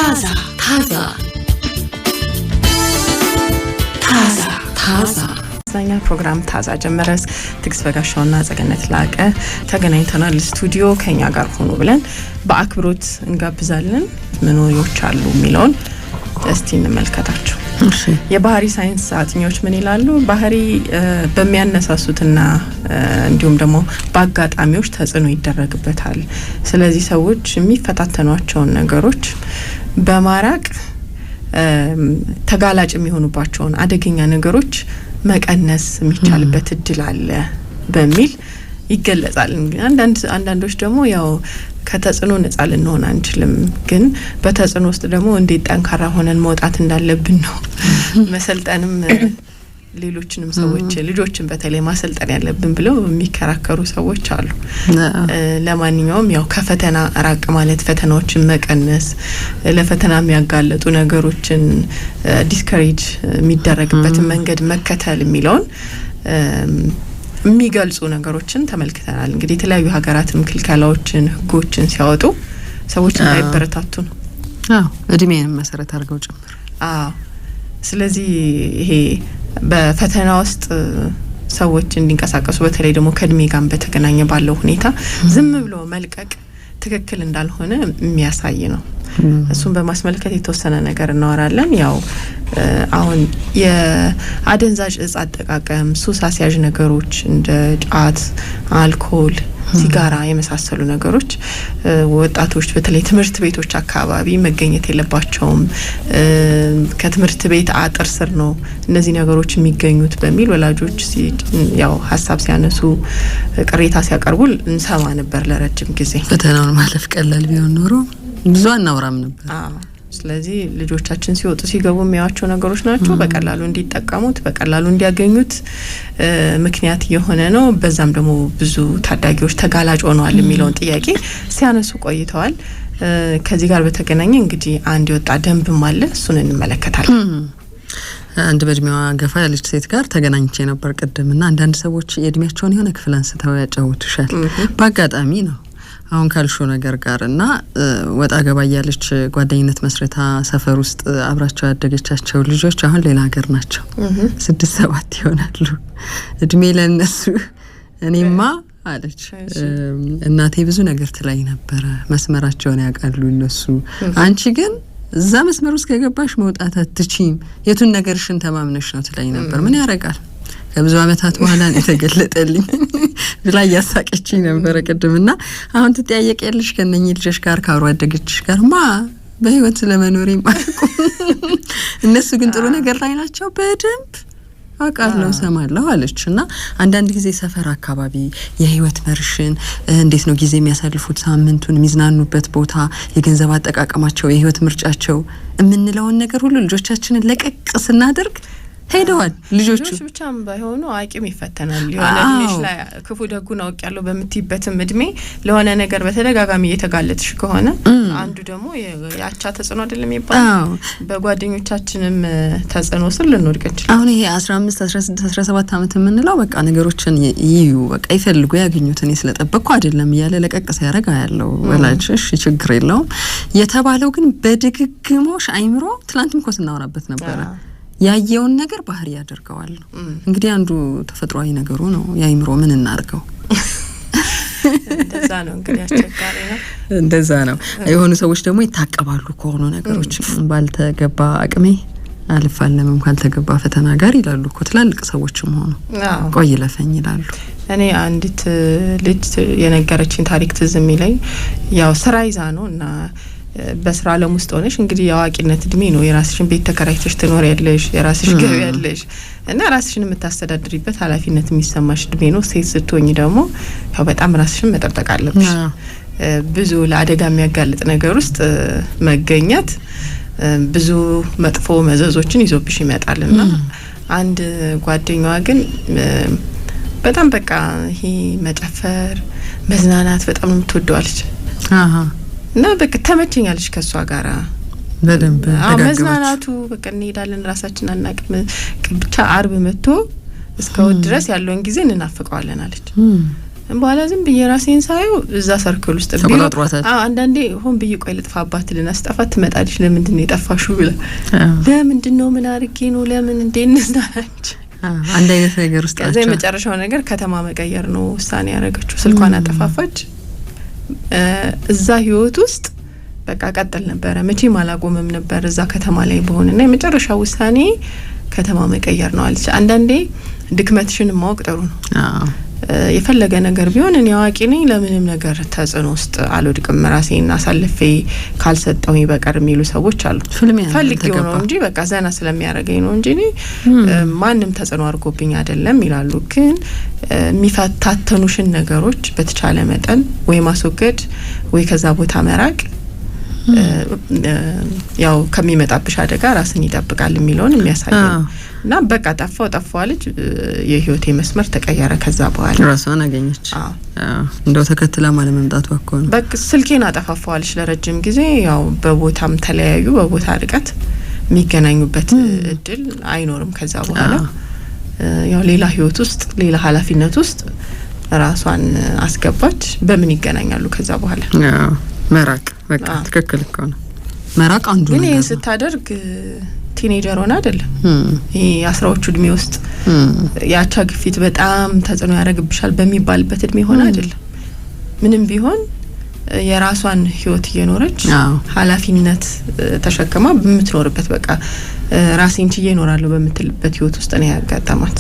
ታዛ ዛኛ ፕሮግራም ታዛ ጀመረስ ትግስት በጋሻውና ጸገነት ላቀ ተገናኝተናል ስቱዲዮ ከኛ ጋር ሆኖ ብለን በአክብሮት እንጋብዛለን ምኖዮች አሉ ሚሊዮን እስቲ እንመልከታቸው የባህሪ ሳይንስ አጥኚዎች ምን ይላሉ ባህሪ በሚያነሳሱትና እንዲሁም ደግሞ በአጋጣሚዎች ተጽዕኖ ይደረግበታል ስለዚህ ሰዎች የሚፈታተኗቸው ነገሮች በማራቅ ተጋላጭ የሚሆኑባቸውን አደገኛ ነገሮች መቀነስ የሚቻልበት እድል አለ በሚል ይገለጻል አንዳንዶች ደግሞ ያው ከተጽዕኖ ነፃ ልንሆን አንችልም ግን በተጽዕኖ ውስጥ ደግሞ እንዴት ጠንካራ ሆነን መውጣት እንዳለብን ነው መሰልጠንም ሌሎችንም ሰዎች ልጆችን በተለይ ማሰልጠን ያለብን ብለው የሚከራከሩ ሰዎች አሉ ለማንኛውም ያው ከፈተና ራቅ ማለት ፈተናዎችን መቀነስ ለፈተና የሚያጋለጡ ነገሮችን ዲስከሬጅ የሚደረግበት መንገድ መከተል የሚለውን የሚገልጹ ነገሮችን ተመልክተናል እንግዲህ የተለያዩ ሀገራትም ክልከላዎችን ህጎችን ሲያወጡ ሰዎች እንዳይበረታቱ ነው እድሜንም መሰረት አድርገው ጭምር ስለዚህ ይሄ በፈተና ውስጥ ሰዎች እንዲንቀሳቀሱ በተለይ ደግሞ ከእድሜ ጋር በተገናኘ ባለው ሁኔታ ዝም ብሎ መልቀቅ ትክክል እንዳልሆነ የሚያሳይ ነው እሱን በማስመልከት የተወሰነ ነገር እናወራለን ያው አሁን የአደንዛዥ እጽ አጠቃቀም ሱስ አስያዥ ነገሮች እንደ ጫት አልኮል ሲጋራ የመሳሰሉ ነገሮች ወጣቶች በተለይ ትምህርት ቤቶች አካባቢ መገኘት የለባቸውም ከትምህርት ቤት አጥር ስር ነው እነዚህ ነገሮች የሚገኙት በሚል ወላጆች ያው ሐሳብ ሲያነሱ ቅሬታ ሲያቀርቡ እንሰማ ነበር ለረጅም ጊዜ ፈተናውን ማለፍ ቀላል ቢሆን ኖሮ ብዙ አናወራም ነበር ስለዚህ ልጆቻችን ሲወጡ ሲገቡ የሚያዋቸው ነገሮች ናቸው በቀላሉ እንዲጠቀሙት በቀላሉ እንዲያገኙት ምክንያት የሆነ ነው በዛም ደግሞ ብዙ ታዳጊዎች ተጋላጭ ሆነዋል የሚለውን ጥያቄ ሲያነሱ ቆይተዋል ከዚህ ጋር በተገናኘ እንግዲህ አንድ የወጣ ደንብም አለ እሱን እንመለከታለን አንድ በእድሜዋ ገፋ ያለች ሴት ጋር ተገናኝቼ ነበር ቀደምና አንዳንድ ሰዎች የእድሜያቸውን የሆነ ክፍል አንስተው ያጫውቱሻል በአጋጣሚ ነው አሁን ካልሾ ነገር ጋርና ወጣ ገባ ያለች ጓደኝነት መስረታ ሰፈር ውስጥ አብራቸው ያደገቻቸው ልጆች አሁን ሌላ ሀገር ናቸው 6-7 ይሆናሉ እድሜ ለነሱ እኔማ አለች እናቴ ብዙ ነገር ትላይ ነበር መስመራቸውን ያቃሉ እነሱ አንቺ ግን እዛ መስመር ውስጥ ከገባሽ መውጣት አትችይም የቱን ነገርሽን ተማምነሽ ነው ትላይ ነበር ምን ያረጋል ከብዙ አመታት በኋላ የተገለጠልኝ ብላ ያሳቀችኝ ነበር ቀደምና አሁን ትጠያየቂያለሽ ከነኚህ ልጆች ጋር ካሩ አደገችሽ ጋር በህይወት ስለመኖሬ ማቁ እነሱ ግን ጥሩ ነገር ላይ ናቸው በደንብ አቃለው ሰማለው አለችና አንዳንድ ጊዜ ሰፈር አካባቢ የህይወት መርሽን እንዴት ነው ጊዜ የሚያሳልፉት ሳምንቱን ሚዝናኑበት ቦታ የገንዘብ አጠቃቀማቸው የህይወት ምርጫቸው እምንለውን ነገር ሁሉ ልጆቻችንን ለቀቅ ስናደርግ ሄደዋል ልጆቹ ብቻም ባይሆኑ አቂም ይፈተናል የሆነ ልጅ ላይ ክፉ ደጉን አውቅ ያለው በምትይበትም እድሜ ለሆነ ነገር በተደጋጋሚ እየተጋለጥሽ ከሆነ አንዱ ደግሞ ያቻ ተጽዕኖ አይደለም ይባላል በጓደኞቻችንም ተጽዕኖ ስር ልንወድቅ እንችላለን አሁን ይሄ 15 16 17 አመት የምንለው በቃ ነገሮችን ይዩ በቃ ይፈልጉ ያገኙትን ስለጠበቁ አይደለም ይያለ ለቀቀሰ ያረጋ ያለው ወላጅሽ ችግር የለውም የተባለው ግን በድግግሞሽ አይምሮ ትላንትም ኮስናወራበት ነበር ያየውን ነገር ባህሪ ያደርገዋል እንግዲህ አንዱ ተፈጥሯዊ ነገሩ ነው ያይምሮ ምን እናርገው እንደዛ ነው እንግዲህ አስቸጋሪ ነው እንደዛ ነው የሆኑ ሰዎች ደግሞ ይታቀባሉ ከሆኑ ነገሮች ባልተገባ አቅሜ አልፋለምም ካልተገባ ፈተና ጋር ይላሉ ትላልቅ ሰዎችም ሆኑ ቆይ ለፈኝ ይላሉ እኔ አንዲት ልጅ የነገረችኝ ታሪክ ትዝ የሚለኝ ያው ስራ ይዛ ነውና በስራ ዓለም ውስጥ ሆነሽ እንግዲህ ያዋቂነት እድሜ ነው የራስሽን ቤት ተከራይተሽ ትኖር ያለሽ የራስሽ ገቢ ያለሽ እና ራስሽን የምታስተዳድሪበት ኃላፊነት የሚሰማሽ እድሜ ነው ሴት ስትሆኚ ደግሞ ያው በጣም ራስሽን መጠበቅ አለብሽ ብዙ ለአደጋ የሚያጋልጥ ነገር ውስጥ መገኘት ብዙ መጥፎ መዘዞችን ይዞብሽ ይመጣልና አንድ ጓደኛዋ ግን በጣም በቃ ይሄ መጨፈር መዝናናት በጣም የምትወደዋለች እና በቃ ተመቸኛለች ከሷ ጋራ በደንብ መዝናናቱ በቃ እንሄዳለን ራሳችን አናቅም ብቻ አርብ መጥቶ እስከው ድረስ ያለውን ጊዜ እንናፍቀዋለን አለች በኋላ ዝም ብዬ ራሴን ሳየው እዛ ሰርክል ውስጥ ተቆጣጥሯታል። አንዳንዴ ሆን ብዬ ቆይ ልጥፋባት ልናስጠፋት ትመጣለች። ለምንድን ነው የጠፋሽው ብላ ለምንድን ነው ምን አርጌ ነው ለምን እንዴ እንዝናናች አንድ አይነት ነገር ውስጥ ከዛ የመጨረሻው ነገር ከተማ መቀየር ነው ውሳኔ ያደረገችው። ስልኳን አጠፋፋች። እዛ ህይወት ውስጥ በቃ ቀጥል ነበረ መቼም አላቆምም ነበር እዛ ከተማ ላይ በሆነና የመጨረሻው ውሳኔ ከተማ መቀየር ነው አለች። አንዳንዴ ድክመትሽን ማወቅ ጥሩ ነው። የፈለገ ነገር ቢሆን እኔ አዋቂ ነኝ ለምንም ነገር ተጽዕኖ ውስጥ አልወድቅም ራሴን አሳልፌ ካልሰጠው በቀር የሚሉ ሰዎች አሉ። ፈልጌው ነው እንጂ በቃ ዘና ስለሚያደርገኝ ነው እንጂ ማንም ተጽዕኖ አድርጎብኝ አይደለም ይላሉ። ግን የሚፈታተኑሽን ነገሮች በተቻለ መጠን ወይ ማስወገድ ወይ ከዛ ቦታ መራቅ ያው ከሚመጣብሽ አደጋ ራስን ይጠብቃል የሚለውን የሚያሳይ ነው። እና በቃ ጠፋው ልጅ የህይወቴ መስመር ተቀየረ። ከዛ በኋላ ራሷን አገኘች። እንደው ተከትላ ማለት መምጣቷ እኮ ነው። በቃ ስልኬን አጠፋፋዋለች ለረጅም ጊዜ። ያው በቦታም ተለያዩ። በቦታ ርቀት የሚገናኙበት እድል አይኖርም። ከዛ በኋላ ያው ሌላ ህይወት ውስጥ ሌላ ኃላፊነት ውስጥ ራሷን አስገባች። በምን ይገናኛሉ ከዛ በኋላ? መራቅ በቃ ትክክል እኮ ነው። መራቅ አንዱ ነው። ግን ይሄን ስታደርግ ቲኔጀር ሆነ አይደለም ይሄ 10ዎቹ እድሜ ውስጥ ያቻ ግፊት በጣም ተጽዕኖ ያደርግብሻል በሚባልበት እድሜ ሆነ አይደለም። ምንም ቢሆን የራሷን ህይወት እየኖረች ኃላፊነት ተሸክማ በምትኖርበት በቃ ራሴን ችዬ እኖራለሁ በምትልበት ህይወት ውስጥ ነው ያጋጠማት።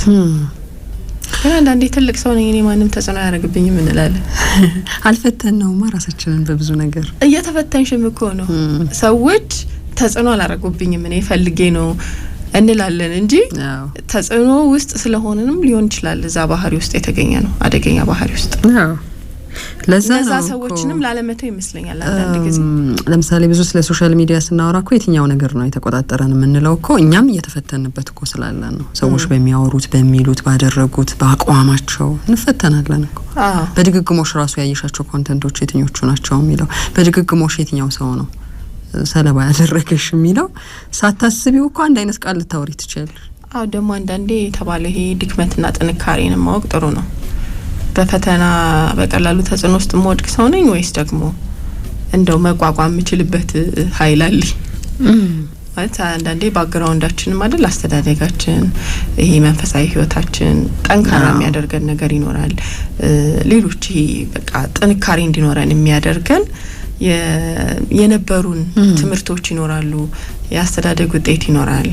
ግን አንዳንዴ ትልቅ ሰው ነኝ እኔ ማንም ተጽዕኖ ያደርግብኝም እንላለን። አልፈተነውማ ራሳችንን በብዙ ነገር እየተፈተንሽም እኮ ነው። ሰዎች ተጽዕኖ አላደረጉብኝም እኔ ፈልጌ ነው እንላለን እንጂ ተጽዕኖ ውስጥ ስለሆነንም ሊሆን ይችላል እዛ ባህሪ ውስጥ የተገኘ ነው አደገኛ ባህሪ ውስጥ። ለዛ ሰዎችንም ላለመተው ይመስለኛል አንዳንድ ጊዜ። ለምሳሌ ብዙ ስለ ሶሻል ሚዲያ ስናወራ እኮ የትኛው ነገር ነው የተቆጣጠረን የምንለው እኮ እኛም እየተፈተንበት እኮ ስላለ ነው። ሰዎች በሚያወሩት በሚሉት ባደረጉት በአቋማቸው እንፈተናለን እኮ። በድግግሞሽ ራሱ ያየሻቸው ኮንተንቶች የትኞቹ ናቸው የሚለው በድግግሞሽ የትኛው ሰው ነው ሰለባ ያደረገሽ የሚለው ሳታስቢው እኮ አንድ አይነት ቃል ልታወሪ ትችላለሽ። ደግሞ አንዳንዴ የተባለ ይሄ ድክመትና ጥንካሬን ማወቅ ጥሩ ነው። በፈተና በቀላሉ ተጽዕኖ ውስጥ የምወድቅ ሰው ነኝ ወይስ ደግሞ እንደው መቋቋም የምችልበት ኃይል አለ ማለት አንዳንዴ ባክግራውንዳችንም አይደል አስተዳደጋችን ይሄ መንፈሳዊ ህይወታችን ጠንካራ የሚያደርገን ነገር ይኖራል። ሌሎች በቃ ጥንካሬ እንዲኖረን የሚያደርገን የነበሩን ትምህርቶች ይኖራሉ። ያስተዳደግ ውጤት ይኖራል።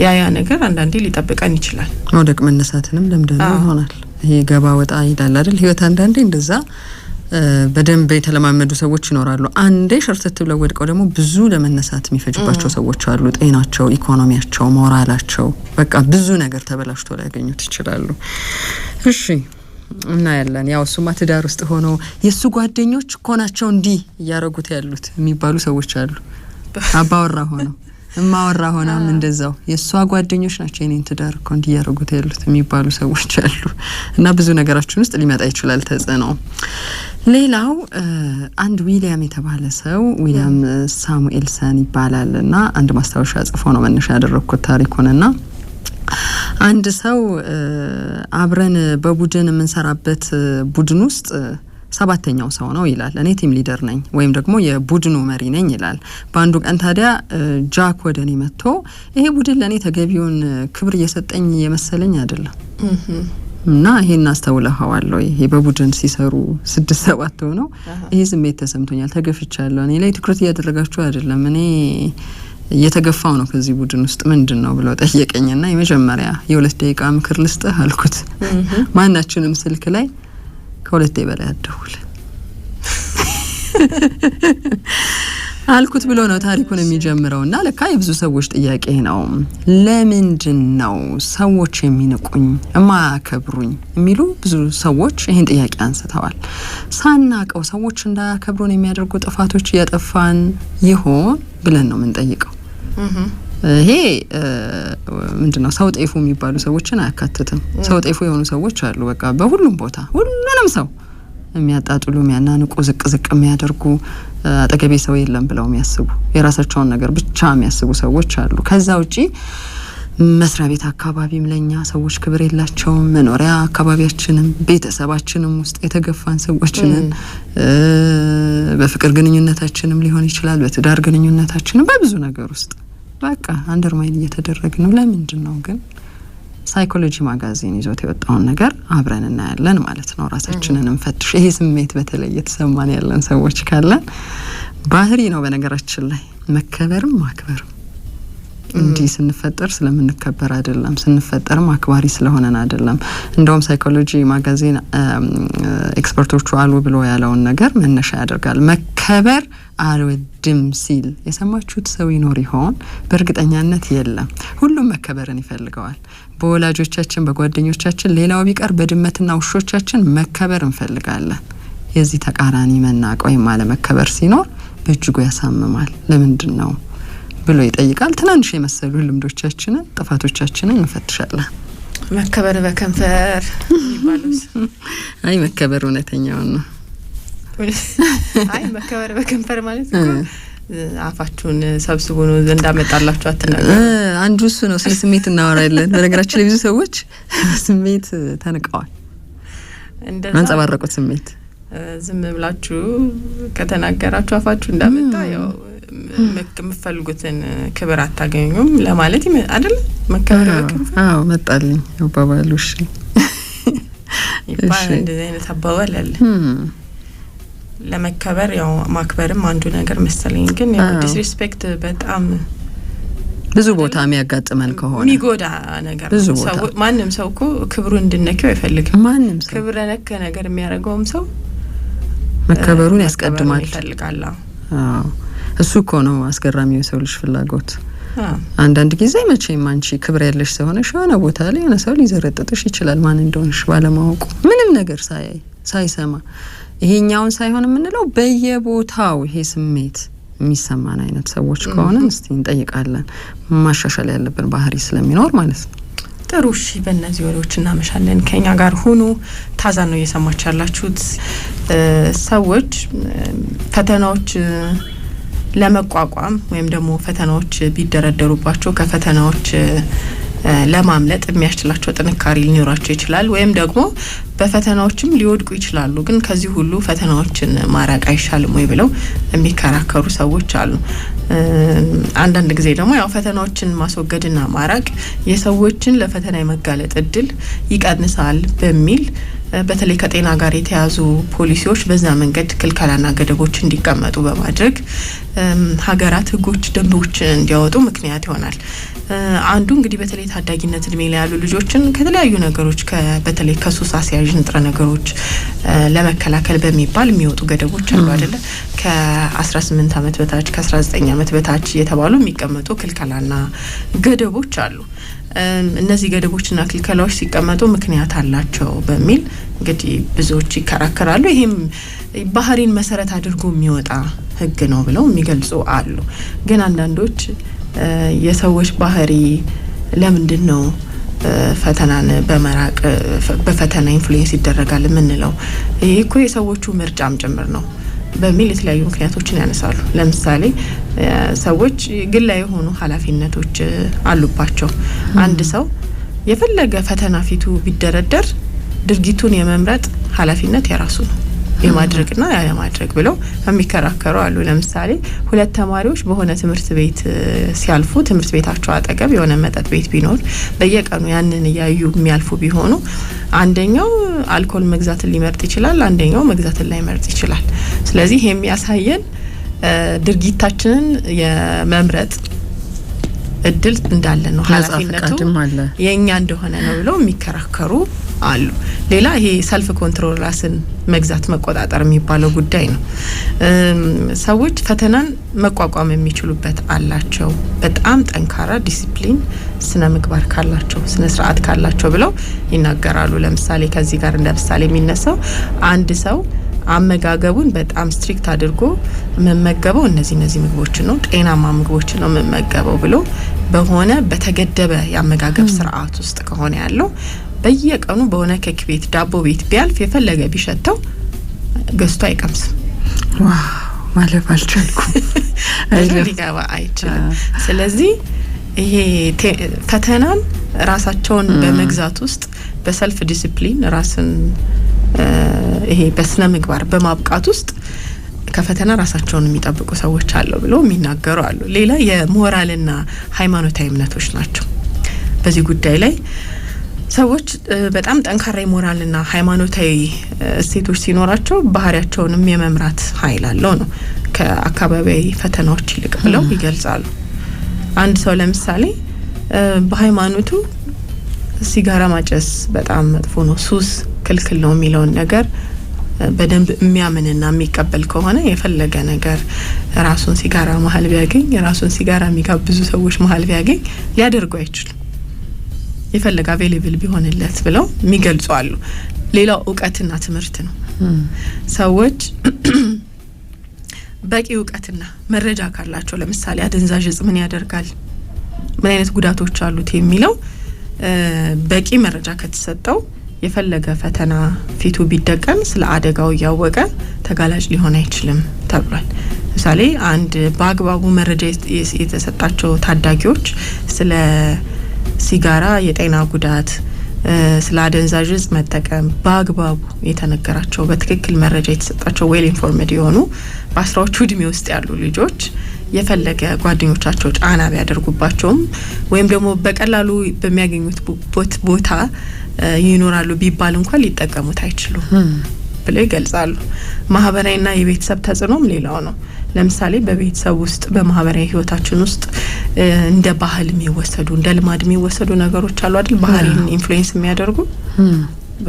ያ ነገር አንዳንዴ ሊጠብቀን ይችላል። ወደቅ መነሳትንም ለምደነው ይሆናል። ይሄ ገባ ወጣ ይላል አይደል ህይወት። አንዳንዴ እንደዛ በደንብ የተለማመዱ ሰዎች ይኖራሉ። አንዴ ሸርተት ብለው ወድቀው ደግሞ ብዙ ለመነሳት የሚፈጅባቸው ሰዎች አሉ። ጤናቸው፣ ኢኮኖሚያቸው፣ ሞራላቸው በቃ ብዙ ነገር ተበላሽቶ ሊያገኙት ይችላሉ። እሺ እና ያለን ያው እሱማ ትዳር ውስጥ ሆኖ የሱ ጓደኞች እኮ ናቸው እንዲህ እያረጉት ያሉት የሚባሉ ሰዎች አሉ። አባወራ ሆነው እማወራ ሆናም እንደዛው የሷ ጓደኞች ናቸው የኔን ትዳር እኮ እንዲህ እያረጉት ያሉት የሚባሉ ሰዎች አሉ። እና ብዙ ነገራችን ውስጥ ሊመጣ ይችላል ተጽዕኖ። ሌላው አንድ ዊሊያም የተባለ ሰው ዊሊያም ሳሙኤልሰን ይባላል እና አንድ ማስታወሻ ጽፎ ነው መነሻ ያደረኩት ታሪኩንና አንድ ሰው አብረን በቡድን የምንሰራበት ቡድን ውስጥ 7ኛው ሰው ነው ይላል። እኔ ቲም ሊደር ነኝ ወይም ደግሞ የቡድኑ መሪ ነኝ ይላል። በአንዱ ቀን ታዲያ ጃክ ወደኔ መጥቶ ይሄ ቡድን ለኔ ተገቢውን ክብር እየሰጠኝ የመሰለኝ አይደለም እና ይሄን አስተውለዋል ወይ? ይሄ በቡድን ሲሰሩ 6-7 ሆነው ይሄ ስሜት ተሰምቶኛል፣ ተገፍቻለሁ፣ እኔ ላይ ትኩረት እያደረጋችሁ አይደለም፣ እኔ እየተገፋው ነው ከዚህ ቡድን ውስጥ ምንድነው ብለው ጠየቀኝና የመጀመሪያ የ2 ደቂቃ ምክር ልስጥህ አልኩት። ማናችንም ስልክ ላይ ከ2 በላይ አደውል አልኩት ብሎ ነው ታሪኩን የሚጀምረውና ለካ የብዙ ሰዎች ጥያቄ ነው። ለምንድን ነው ሰዎች የሚንቁኝ የማያከብሩኝ የሚሉ ብዙ ሰዎች ይሄን ጥያቄ አንስተዋል። ሳናቀው ሰዎች እንዳያከብሩን የሚያደርጉ ጥፋቶች እያጠፋን ይሆን ብለን ነው የምንጠይቀው። ይሄ ምንድነው ሰው ጤፉ የሚባሉ ሰዎችን አያካትትም። ሰው ጤፉ የሆኑ ሰዎች አሉ። በቃ በሁሉም ቦታ ሁሉንም ሰው የሚያጣጥሉ የሚያናንቁ ዝቅ የሚያደርጉ አጠገቤ ሰው የለም ብለው የሚያስቡ የራሳቸውን ነገር ብቻ የሚያስቡ ሰዎች አሉ። ከዛ ውጪ መስሪያ ቤት አካባቢም ለኛ ሰዎች ክብር የላቸውም። መኖሪያ አካባቢያችንም ቤተሰባችንም ውስጥ የተገፋን ሰዎች ነን። በፍቅር ግንኙነታችንም ሊሆን ይችላል፣ በትዳር ግንኙነታችንም በብዙ ነገር ውስጥ በቃ አንደርማይን እየተደረግን ነው። ለምንድን ነው ግን? ሳይኮሎጂ ማጋዚን ይዞት የወጣውን ነገር አብረን እናያለን ማለት ነው። ራሳችንን እንፈትሽ። ይሄ ስሜት በተለይ የተሰማን ያለን ሰዎች ካለን ባህሪ ነው በነገራችን ላይ መከበርም ማክበርም። እንዲህ ስንፈጠር ስለምንከበር አይደለም፣ ስንፈጠርም አክባሪ ስለሆነን አይደለም። እንደውም ሳይኮሎጂ ማጋዚን ኤክስፐርቶቹ አሉ ብሎ ያለውን ነገር መነሻ ያደርጋል። መከበር አልወድም ሲል የሰማችሁት ሰው ይኖር ይሆን? በእርግጠኛነት የለም። ሁሉም መከበርን ይፈልገዋል። በወላጆቻችን፣ በጓደኞቻችን፣ ሌላው ቢቀር በድመትና ውሾቻችን መከበር እንፈልጋለን። የዚህ ተቃራኒ መናቅ ወይም አለመከበር ሲኖር በእጅጉ ያሳምማል። ለምንድን ነው ብሎ ይጠይቃል። ትናንሽ የመሰሉ ልምዶቻችንን፣ ጥፋቶቻችንን እንፈትሻለን። መከበር በከንፈር ይባሉስ? አይ መከበር እውነተኛው ነው። አይ መከበር በከንፈር ማለት ነው አፋችሁን ሰብስቦ ነው እንዳመጣላችሁ አትናገሩ። አንዱ እሱ ነው። ስለ ስሜት እናወራለን። በነገራችን ላይ ብዙ ሰዎች ስሜት ተንቀዋል። እንደዛ አንጸባረቁት ስሜት ዝም ብላችሁ ከተናገራችሁ አፋችሁ እንዳመጣ ያው የምትፈልጉትን ክብር አታገኙም ለማለት አይደል? መከበር በከንፈር። አዎ መጣልኝ አባባሉ። እሺ ይባል እንደዚህ አይነት አባባል አለ። ለመከበር ያው ማክበርም አንዱ ነገር መሰለኝ። ግን ያው ዲስሪስፔክት በጣም ብዙ ቦታ የሚያጋጥመን ከሆነ የሚጎዳ ነገር ሰው ማንም ሰው እኮ ክብሩን እንድነካው አይፈልግም። ማንም ሰው ክብረ ነክ ነገር የሚያደርገውም ሰው መከበሩን ያስቀድማል ይፈልጋል። አዎ እሱ እኮ ነው አስገራሚው የሰው ልጅ ፍላጎት። አንዳንድ ጊዜ መቼም አንቺ ክብር ያለሽ ሰው ሆነሽ የሆነ ቦታ ላይ የሆነ ሰው ሊዘረጥጥሽ ይችላል። ማን እንደሆንሽ ባለማወቁ ምንም ነገር ሳይሰማ ይሄኛውን ሳይሆን የምንለው በየቦታው ይሄ ስሜት የሚሰማን አይነት ሰዎች ከሆነ እስቲ እንጠይቃለን። ማሻሻል ያለብን ባህሪ ስለሚኖር ማለት ነው። ጥሩ እሺ፣ በእነዚህ ወሬዎች እናመሻለን። ከኛ ጋር ሁኑ። ታዛ ነው እየሰማችሁ ያላችሁት። ሰዎች ፈተናዎች ለመቋቋም ወይም ደግሞ ፈተናዎች ቢደረደሩባቸው ከፈተናዎች ለማምለጥ የሚያስችላቸው ጥንካሬ ሊኖራቸው ይችላል፣ ወይም ደግሞ በፈተናዎችም ሊወድቁ ይችላሉ። ግን ከዚህ ሁሉ ፈተናዎችን ማራቅ አይሻልም ወይ ብለው የሚከራከሩ ሰዎች አሉ። አንዳንድ ጊዜ ደግሞ ያው ፈተናዎችን ማስወገድና ማራቅ የሰዎችን ለፈተና የመጋለጥ እድል ይቀንሳል በሚል በተለይ ከጤና ጋር የተያዙ ፖሊሲዎች በዛ መንገድ ክልከላና ገደቦች እንዲቀመጡ በማድረግ ሀገራት ህጎች፣ ደንቦች እንዲያወጡ ምክንያት ይሆናል። አንዱ እንግዲህ በተለይ ታዳጊነት እድሜ ላይ ያሉ ልጆችን ከተለያዩ ነገሮች በተለይ ከሱስ አስያዥ ንጥረ ነገሮች ለመከላከል በሚባል የሚወጡ ገደቦች አሉ አይደለ? ከ18 አመት በታች ከ19 አመት በታች የተባሉ የሚቀመጡ ክልከላና ገደቦች አሉ። እነዚህ ገደቦችና ክልከላዎች ሲቀመጡ ምክንያት አላቸው በሚል እንግዲህ ብዙዎች ይከራከራሉ። ይሄም ባህሪን መሰረት አድርጎ የሚወጣ ህግ ነው ብለው የሚገልጹ አሉ። ግን አንዳንዶች የሰዎች ባህሪ ለምንድን ነው ፈተናን በመራቅ በፈተና ኢንፍሉዌንስ ይደረጋል የምንለው? ይሄ እኮ የሰዎቹ ምርጫም ጭምር ነው በሚል የተለያዩ ምክንያቶችን ያነሳሉ። ለምሳሌ ሰዎች ግላዊ የሆኑ ኃላፊነቶች አሉባቸው። አንድ ሰው የፈለገ ፈተና ፊቱ ቢደረደር ድርጊቱን የመምረጥ ኃላፊነት የራሱ ነው፣ የማድረግና ያለማድረግ ብለው የሚከራከሩ አሉ። ለምሳሌ ሁለት ተማሪዎች በሆነ ትምህርት ቤት ሲያልፉ ትምህርት ቤታቸው አጠገብ የሆነ መጠጥ ቤት ቢኖር በየቀኑ ያንን እያዩ የሚያልፉ ቢሆኑ አንደኛው አልኮል መግዛትን ሊመርጥ ይችላል፣ አንደኛው መግዛትን ላይመርጥ ይችላል። ስለዚህ የሚያሳየን ድርጊታችንን የመምረጥ እድል እንዳለን ነው፣ ኃላፊነቱ የኛ እንደሆነ ነው ብለው የሚከራከሩ አሉ። ሌላ ይሄ ሰልፍ ኮንትሮል ራስን መግዛት መቆጣጠር የሚባለው ጉዳይ ነው። ሰዎች ፈተናን መቋቋም የሚችሉበት አላቸው፣ በጣም ጠንካራ ዲሲፕሊን፣ ስነ ምግባር ካላቸው፣ ስነ ስርዓት ካላቸው ብለው ይናገራሉ። ለምሳሌ ከዚህ ጋር እንደ ምሳሌ የሚነሳው አንድ ሰው አመጋገቡን በጣም ስትሪክት አድርጎ መመገበው እነዚህ ምግቦችን ነው፣ ጤናማ ምግቦችን ነው መመገበው ብሎ በሆነ በተገደበ የአመጋገብ ስርዓት ውስጥ ከሆነ ያለው በየቀኑ በሆነ ኬክ ቤት፣ ዳቦ ቤት ቢያልፍ የፈለገ ቢሸተው ገዝቶ አይቀምስም። ዋው ማለፍ አልቻልኩም። ሊገባ አይችልም። ስለዚህ ይሄ ፈተናን ራሳቸውን በመግዛት ውስጥ በሰልፍ ዲሲፕሊን ራስን ይሄ በስነ ምግባር በማብቃት ውስጥ ከፈተና ራሳቸውን የሚጠብቁ ሰዎች አሉ ብሎ የሚናገሩ አሉ። ሌላ የሞራልና ሃይማኖታዊ እምነቶች ናቸው። በዚህ ጉዳይ ላይ ሰዎች በጣም ጠንካራ የሞራልና ሃይማኖታዊ እሴቶች ሲኖራቸው ባህሪያቸውንም የመምራት ኃይል አለው ነው ከአካባቢያዊ ፈተናዎች ይልቅ ብለው ይገልጻሉ። አንድ ሰው ለምሳሌ በሃይማኖቱ ሲጋራ ማጨስ በጣም መጥፎ ነው፣ ሱስ ክልክል ነው የሚለውን ነገር በደንብ የሚያምንና የሚቀበል ከሆነ የፈለገ ነገር ራሱን ሲጋራ መሀል ቢያገኝ ራሱን ሲጋራ የሚጋብዙ ሰዎች መሀል ቢያገኝ ሊያደርገው አይችልም፣ የፈለገ አቬሌብል ቢሆንለት ብለው የሚገልጹ አሉ። ሌላው እውቀትና ትምህርት ነው። ሰዎች በቂ እውቀትና መረጃ ካላቸው ለምሳሌ አደንዛዥ እጽ ምን ያደርጋል፣ ምን አይነት ጉዳቶች አሉት የሚለው በቂ መረጃ ከተሰጠው የፈለገ ፈተና ፊቱ ቢደቀን ስለ አደጋው ያወቀ ተጋላጭ ሊሆን አይችልም ተብሏል። ለምሳሌ አንድ በአግባቡ መረጃ የተሰጣቸው ታዳጊዎች ስለ ሲጋራ የጤና ጉዳት፣ ስለ አደንዛዥ እጽ መጠቀም በአግባቡ የተነገራቸው በትክክል መረጃ የተሰጣቸው ዌል ኢንፎርምድ የሆኑ በአስራዎቹ እድሜ ውስጥ ያሉ ልጆች የፈለገ ጓደኞቻቸው ጫና ቢያደርጉባቸውም ወይም ደግሞ በቀላሉ በሚያገኙት ቦታ ይኖራሉ ቢባል እንኳን ሊጠቀሙት አይችሉም ብለው ይገልጻሉ። ማህበራዊና የቤተሰብ ተጽዕኖም ሌላው ነው። ለምሳሌ በቤተሰብ ውስጥ በማህበራዊ ህይወታችን ውስጥ እንደ ባህል የሚወሰዱ እንደ ልማድ የሚወሰዱ ነገሮች አሉ አይደል? ባህሪን ኢንፍሉዌንስ የሚያደርጉ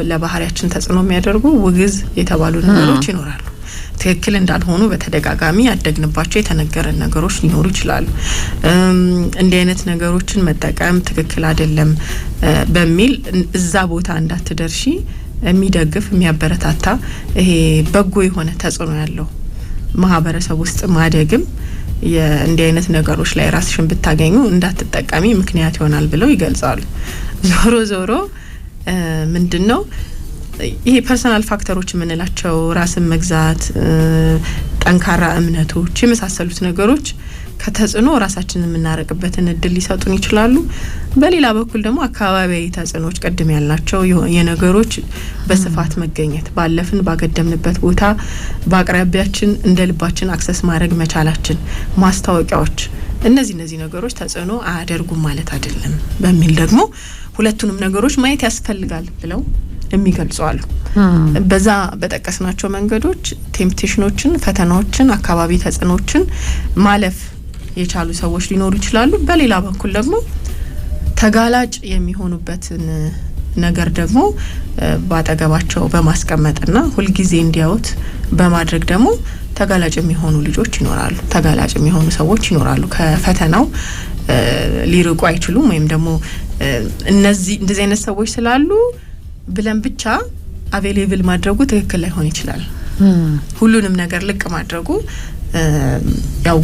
ለባህሪያችን ተጽዕኖ የሚያደርጉ ውግዝ የተባሉ ነገሮች ይኖራሉ። ትክክል እንዳልሆኑ በተደጋጋሚ ያደግንባቸው የተነገረን ነገሮች ሊኖሩ ይችላሉ። እንዲህ አይነት ነገሮችን መጠቀም ትክክል አይደለም በሚል እዛ ቦታ እንዳትደርሺ የሚደግፍ የሚያበረታታ ይሄ በጎ የሆነ ተጽዕኖ ያለው ማህበረሰብ ውስጥ ማደግም እንዲህ አይነት ነገሮች ላይ ራስሽን ብታገኙ እንዳትጠቀሚ ምክንያት ይሆናል ብለው ይገልጻሉ። ዞሮ ዞሮ ምንድነው ይሄ ፐርሰናል ፋክተሮች የምንላቸው ራስን መግዛት፣ ጠንካራ እምነቶች የመሳሰሉት ነገሮች ከተጽዕኖ ራሳችንን የምናረቅበትን እድል ሊሰጡን ይችላሉ። በሌላ በኩል ደግሞ አካባቢያዊ ተጽዕኖች ቅድም ያልናቸው የነገሮች በስፋት መገኘት፣ ባለፍን ባገደምንበት ቦታ በአቅራቢያችን እንደ ልባችን አክሰስ ማድረግ መቻላችን፣ ማስታወቂያዎች፣ እነዚህ ነገሮች ተጽዕኖ አያደርጉም ማለት አይደለም በሚል ደግሞ ሁለቱንም ነገሮች ማየት ያስፈልጋል ብለው የሚገልጹ አሉ። በዛ በጠቀስናቸው መንገዶች ቴምፕቴሽኖችን፣ ፈተናዎችን፣ አካባቢ ተጽዕኖችን ማለፍ የቻሉ ሰዎች ሊኖሩ ይችላሉ። በሌላ በኩል ደግሞ ተጋላጭ የሚሆኑበትን ነገር ደግሞ ባጠገባቸው በማስቀመጥና ሁልጊዜ እንዲያዩት በማድረግ ደግሞ ተጋላጭ የሚሆኑ ልጆች ይኖራሉ፣ ተጋላጭ የሚሆኑ ሰዎች ይኖራሉ። ከፈተናው ሊርቁ አይችሉም። ወይም ደግሞ እንደዚህ አይነት ሰዎች ስላሉ ብለን ብቻ አቬሌብል ማድረጉ ትክክል ላይሆን ይችላል። ሁሉንም ነገር ልቅ ማድረጉ ያው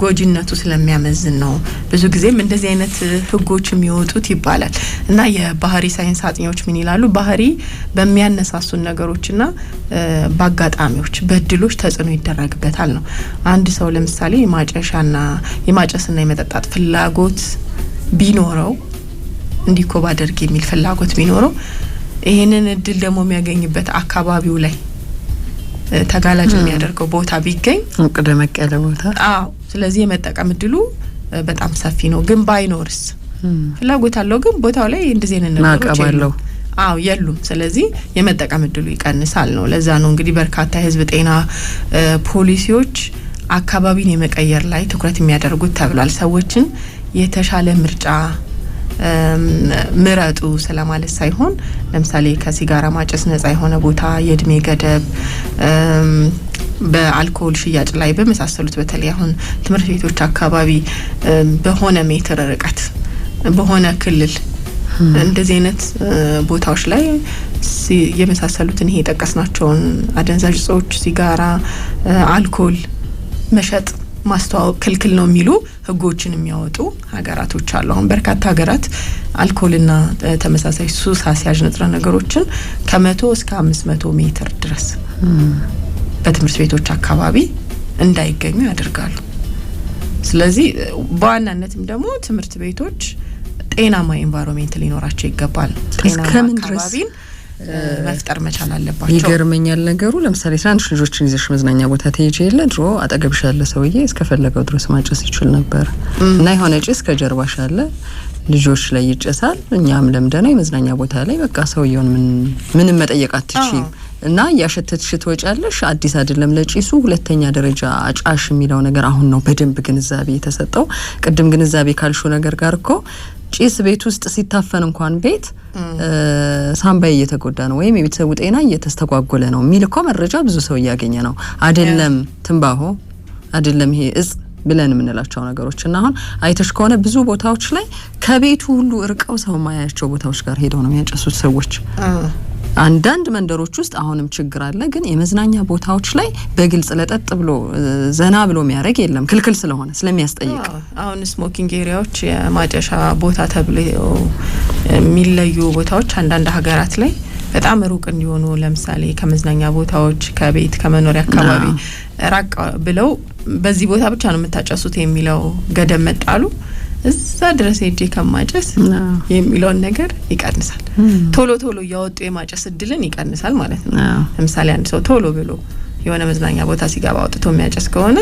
ጎጂነቱ ስለሚያመዝን ነው። ብዙ ጊዜም እንደዚህ አይነት ህጎች የሚወጡት ይባላል እና የባህሪ ሳይንስ አጥኚዎች ምን ይላሉ? ባህሪ በሚያነሳሱን ነገሮችና በአጋጣሚዎች በእድሎች ተጽዕኖ ይደረግበታል ነው። አንድ ሰው ለምሳሌ የማጨስና የመጠጣት ፍላጎት ቢኖረው እንዲኮ ባደርግ የሚል ፍላጎት ቢኖረው ይሄንን እድል ደግሞ የሚያገኝበት አካባቢው ላይ ተጋላጭ የሚያደርገው ቦታ ቢገኝ ደመቅ ያለ ቦታ፣ አዎ፣ ስለዚህ የመጠቀም እድሉ በጣም ሰፊ ነው። ግን ባይኖርስ ፍላጎት አለው ግን ቦታው ላይ እንደዚህ አይነት ነገሮች የሉም። አዎ የሉም። ስለዚህ የመጠቀም እድሉ ይቀንሳል ነው። ለዛ ነው እንግዲህ በርካታ የህዝብ ጤና ፖሊሲዎች አካባቢን የመቀየር ላይ ትኩረት የሚያደርጉት ተብሏል። ሰዎችን የተሻለ ምርጫ ምረጡ ስለማለት ሳይሆን ለምሳሌ ከሲጋራ ማጨስ ነጻ የሆነ ቦታ፣ የእድሜ ገደብ፣ በአልኮል ሽያጭ ላይ በመሳሰሉት በተለይ አሁን ትምህርት ቤቶች አካባቢ በሆነ ሜትር ርቀት በሆነ ክልል እንደዚህ አይነት ቦታዎች ላይ የመሳሰሉትን ይሄ የጠቀስናቸውን አደንዛዥ እጾች፣ ሲጋራ፣ አልኮል መሸጥ ማስተዋወቅ ክልክል ነው የሚሉ ህጎችን የሚያወጡ ሀገራቶች አሉ። አሁን በርካታ ሀገራት አልኮልና ተመሳሳይ ሱስ አስያዥ ንጥረ ነገሮችን ከ100 እስከ 500 ሜትር ድረስ በትምህርት ቤቶች አካባቢ እንዳይገኙ ያደርጋሉ። ስለዚህ በዋናነትም ደግሞ ትምህርት ቤቶች ጤናማ ኤንቫይሮንመንት ሊኖራቸው ይገባል። ጤናማ አካባቢን መፍጠር መቻል አለባቸው። ይገርመኛል ነገሩ። ለምሳሌ ትናንሽ ልጆችን ይዘሽ መዝናኛ ቦታ ትሄጂ የለ ድሮ አጠገብሽ ያለ ሰውዬ እስከፈለገው ድረስ ማጨስ ይችል ነበር እና የሆነ ጭስ ከጀርባሽ አለ ልጆች ላይ ይጨሳል። እኛም ለምደነው የመዝናኛ ቦታ ላይ በቃ ሰውየውን ምንም መጠየቅ አትችይም እና ያሸተትሽ ትወጫለሽ። አዲስ አይደለም ለጭሱ። ሁለተኛ ደረጃ አጫሽ የሚለው ነገር አሁን ነው በደንብ ግንዛቤ የተሰጠው። ቅድም ግንዛቤ ካልሹ ነገር ጋር እኮ ጭስ ቤት ውስጥ ሲታፈን እንኳን ቤት ሳምባይ እየተጎዳ ነው ወይም የቤተሰቡ ጤና እየተስተጓጎለ ነው የሚል እኮ መረጃ ብዙ ሰው እያገኘ ነው። አይደለም ትንባሆ አይደለም ይሄ እጽ ብለን የምንላቸው ነገሮች እና አሁን አይተሽ ከሆነ ብዙ ቦታዎች ላይ ከቤቱ ሁሉ እርቀው ሰው ማያያቸው ቦታዎች ጋር ሄደው ነው የሚያጨሱት ሰዎች። አንዳንድ መንደሮች ውስጥ አሁንም ችግር አለ፣ ግን የመዝናኛ ቦታዎች ላይ በግልጽ ለጠጥ ብሎ ዘና ብሎ የሚያደርግ የለም፣ ክልክል ስለሆነ ስለሚያስጠይቅ። አሁን ስሞኪንግ ኤሪያዎች የማጨሻ ቦታ ተብለው የሚለዩ ቦታዎች አንዳንድ ሀገራት ላይ በጣም ሩቅ እንዲሆኑ ለምሳሌ ከመዝናኛ ቦታዎች ከቤት ከመኖሪያ አካባቢ ራቅ ብለው በዚህ ቦታ ብቻ ነው የምታጨሱት የሚለው ገደብ መጣሉ እዛ ድረስ ሄጄ ከማጨስ የሚለውን ነገር ይቀንሳል። ቶሎ ቶሎ እያወጡ የማጨስ እድልን ይቀንሳል ማለት ነው። ለምሳሌ አንድ ሰው ቶሎ ብሎ የሆነ መዝናኛ ቦታ ሲገባ አውጥቶ የሚያጨስ ከሆነ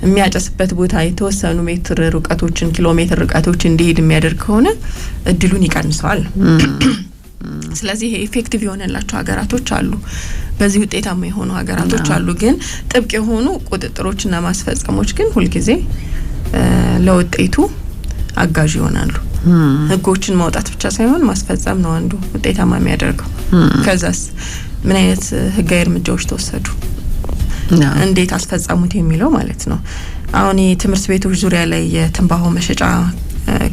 የሚያጨስበት ቦታ የተወሰኑ ሜትር ርቀቶችን ኪሎ ሜትር ርቀቶችን እንዲሄድ የሚያደርግ ከሆነ እድሉን ይቀንሰዋል። ስለዚህ ይሄ ኢፌክቲቭ የሆነላቸው ሀገራቶች አሉ፣ በዚህ ውጤታማ የሆኑ ሀገራቶች አሉ። ግን ጥብቅ የሆኑ ቁጥጥሮችና ማስፈጸሞች ግን ሁልጊዜ ለውጤቱ አጋዥ ይሆናሉ። ህጎችን ማውጣት ብቻ ሳይሆን ማስፈጸም ነው አንዱ ውጤታማ የሚያደርገው። ከዛስ ምን አይነት ህጋዊ እርምጃዎች ተወሰዱ፣ እንዴት አስፈጸሙት የሚለው ማለት ነው። አሁን የትምህርት ቤቶች ዙሪያ ላይ የትንባሆ መሸጫ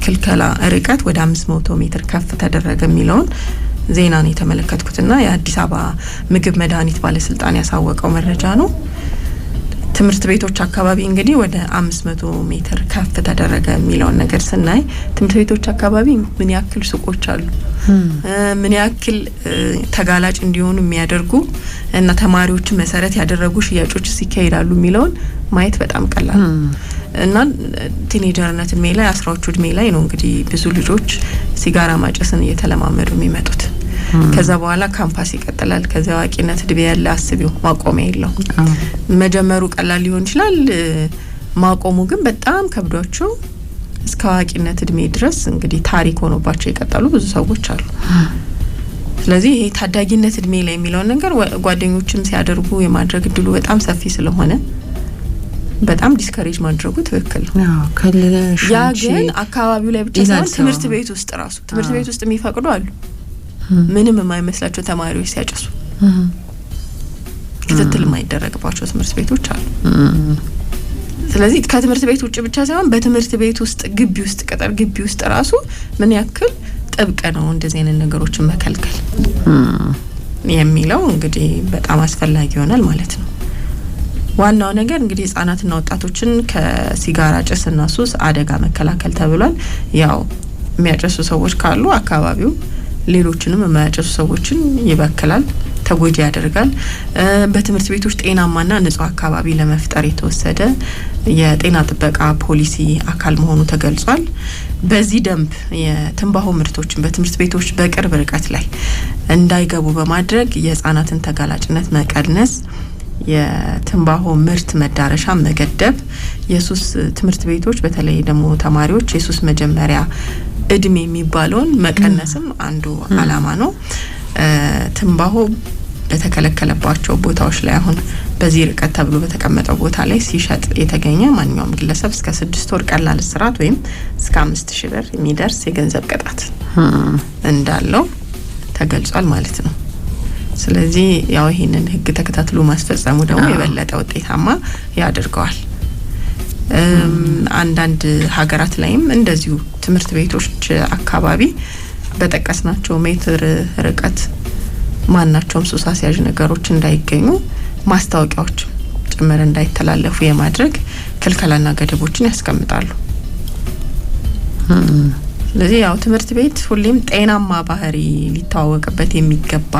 ክልከላ ርቀት ወደ 500 ሜትር ከፍ ተደረገ የሚለውን ዜና ነው የተመለከትኩትና የአዲስ አበባ ምግብ መድኃኒት ባለስልጣን ያሳወቀው መረጃ ነው። ትምህርት ቤቶች አካባቢ እንግዲህ ወደ 500 ሜትር ከፍ ተደረገ የሚለውን ነገር ስናይ ትምህርት ቤቶች አካባቢ ምን ያክል ሱቆች አሉ፣ ምን ያክል ተጋላጭ እንዲሆኑ የሚያደርጉ እና ተማሪዎችን መሰረት ያደረጉ ሽያጮች ሲካሄዳሉ የሚለውን ማየት በጣም ቀላል እና ቲኔጀርነት እድሜ ላይ 10ዎቹ እድሜ ላይ ነው እንግዲህ ብዙ ልጆች ሲጋራ ማጨስን እየተለማመዱ የሚመጡት። ከዛ በኋላ ካምፓስ ይቀጥላል። ከዛ አዋቂነት እድሜ ያለ አስቢው ማቆሚያ የለው። መጀመሩ ቀላል ሊሆን ይችላል፣ ማቆሙ ግን በጣም ከብዷቸው እስከ አዋቂነት እድሜ ድረስ እንግዲህ ታሪክ ሆኖባቸው የቀጠሉ ብዙ ሰዎች አሉ። ስለዚህ ይሄ ታዳጊነት እድሜ ላይ የሚለውን ነገር ጓደኞችም ሲያደርጉ የማድረግ እድሉ በጣም ሰፊ ስለሆነ በጣም ዲስከሬጅ ማድረጉ ትክክል ነው። ያ ግን አካባቢው ላይ ብቻ ሳይሆን ትምህርት ቤት ውስጥ ራሱ ትምህርት ቤት ውስጥ የሚፈቅዱ አሉ ምንም የማይመስላቸው ተማሪዎች ሲያጨሱ ክትትል የማይደረግባቸው ትምህርት ቤቶች አሉ። ስለዚህ ከትምህርት ቤት ውጭ ብቻ ሳይሆን በትምህርት ቤት ውስጥ ግቢ ውስጥ ቅጥር ግቢ ውስጥ ራሱ ምን ያክል ጥብቅ ነው እንደዚህ አይነት ነገሮችን መከልከል የሚለው እንግዲህ በጣም አስፈላጊ ይሆናል ማለት ነው። ዋናው ነገር እንግዲህ ህጻናትና ወጣቶችን ከሲጋራ ጭስና ሱስ አደጋ መከላከል ተብሏል። ያው የሚያጨሱ ሰዎች ካሉ አካባቢው ሌሎችንም የማያጨሱ ሰዎችን ይበክላል፣ ተጎጂ ያደርጋል። በትምህርት ቤቶች ጤናማና ንጹህ አካባቢ ለመፍጠር የተወሰደ የጤና ጥበቃ ፖሊሲ አካል መሆኑ ተገልጿል። በዚህ ደንብ የትንባሆ ምርቶችን በትምህርት ቤቶች በቅርብ ርቀት ላይ እንዳይገቡ በማድረግ የህጻናትን ተጋላጭነት መቀነስ፣ የትንባሆ ምርት መዳረሻ መገደብ፣ የሱስ ትምህርት ቤቶች በተለይ ደግሞ ተማሪዎች የሱስ መጀመሪያ እድሜ የሚባለውን መቀነስም አንዱ አላማ ነው። ትንባሆ በተከለከለባቸው ቦታዎች ላይ አሁን በዚህ ርቀት ተብሎ በተቀመጠው ቦታ ላይ ሲሸጥ የተገኘ ማንኛውም ግለሰብ እስከ 6 ወር ቀላል እስራት ወይም እስከ 5000 ብር የሚደርስ የገንዘብ ቅጣት እንዳለው ተገልጿል ማለት ነው። ስለዚህ ያው ይሄንን ህግ ተከታትሎ ማስፈጸሙ ደግሞ የበለጠ ውጤታማ ያደርገዋል። አንዳንድ ሀገራት ላይም እንደዚሁ ትምህርት ቤቶች አካባቢ በጠቀስናቸው ሜትር ርቀት ማናቸውም ሱስ አስያዥ ነገሮች እንዳይገኙ ማስታወቂያዎች ጭምር እንዳይተላለፉ የማድረግ ክልከላና ገደቦችን ያስቀምጣሉ። ስለዚህ ያው ትምህርት ቤት ሁሌም ጤናማ ባህሪ ሊተዋወቅበት የሚገባ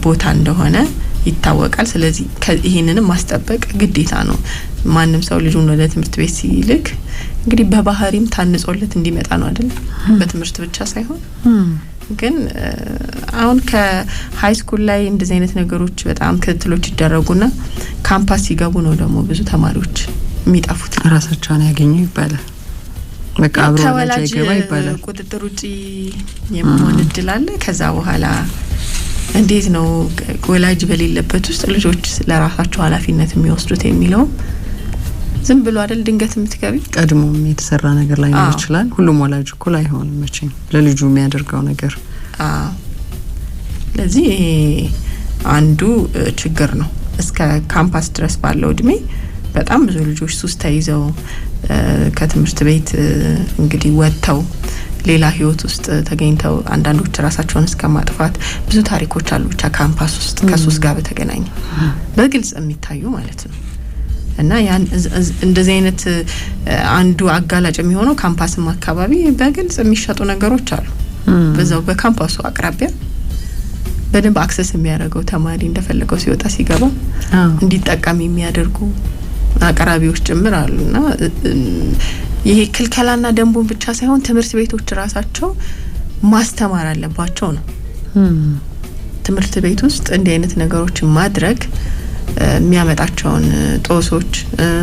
ቦታ እንደሆነ ይታወቃል። ስለዚህ ይሄንንም ማስጠበቅ ግዴታ ነው። ማንም ሰው ልጁን ወደ ትምህርት ቤት ሲልክ እንግዲህ በባህሪም ታንጾለት እንዲመጣ ነው አይደል? በትምህርት ብቻ ሳይሆን ግን አሁን ከሃይ ስኩል ላይ እንደዚህ አይነት ነገሮች በጣም ክትትሎች ይደረጉና ካምፓስ ሲገቡ ነው ደግሞ ብዙ ተማሪዎች የሚጠፉት። ራሳቸውን ያገኙ ይባላል። በቃ አብሮ ወላጅ ይገባ ይባላል። ቁጥጥር ውጪ የመሆን እድል አለ። ከዛ በኋላ እንዴት ነው ወላጅ በሌለበት ውስጥ ልጆች ለራሳቸው ኃላፊነት የሚወስዱት የሚለው ዝም ብሎ አይደል ድንገት የምትገቢ ቀድሞም የተሰራ ነገር ላይ ነው ይችላል። ሁሉም ወላጅ እኩል አይሆንም መቼም ለልጁ የሚያደርገው ነገር። ለዚህ አንዱ ችግር ነው። እስከ ካምፓስ ድረስ ባለው እድሜ በጣም ብዙ ልጆች ሱስ ተይዘው ከትምህርት ቤት እንግዲህ ወጥተው ሌላ ህይወት ውስጥ ተገኝተው አንዳንዶች ራሳቸውን እስከማጥፋት ብዙ ታሪኮች አሉ። ብቻ ካምፓስ ውስጥ ከሱስ ጋር በተገናኘ በግልጽ የሚታዩ ማለት ነው። እና ያን እንደዚህ አይነት አንዱ አጋላጭ የሚሆነው ካምፓስም አካባቢ በግልጽ የሚሸጡ ነገሮች አሉ። በዛው በካምፓሱ አቅራቢያ በደንብ አክሰስ የሚያደርገው ተማሪ እንደፈለገው ሲወጣ ሲገባ እንዲጠቀም የሚያደርጉ አቅራቢዎች ጭምር አሉና ይሄ ክልከላና ደንቡን ብቻ ሳይሆን ትምህርት ቤቶች ራሳቸው ማስተማር አለባቸው ነው። ትምህርት ቤት ውስጥ እንዲህ አይነት ነገሮችን ማድረግ የሚያመጣቸውን ጦሶች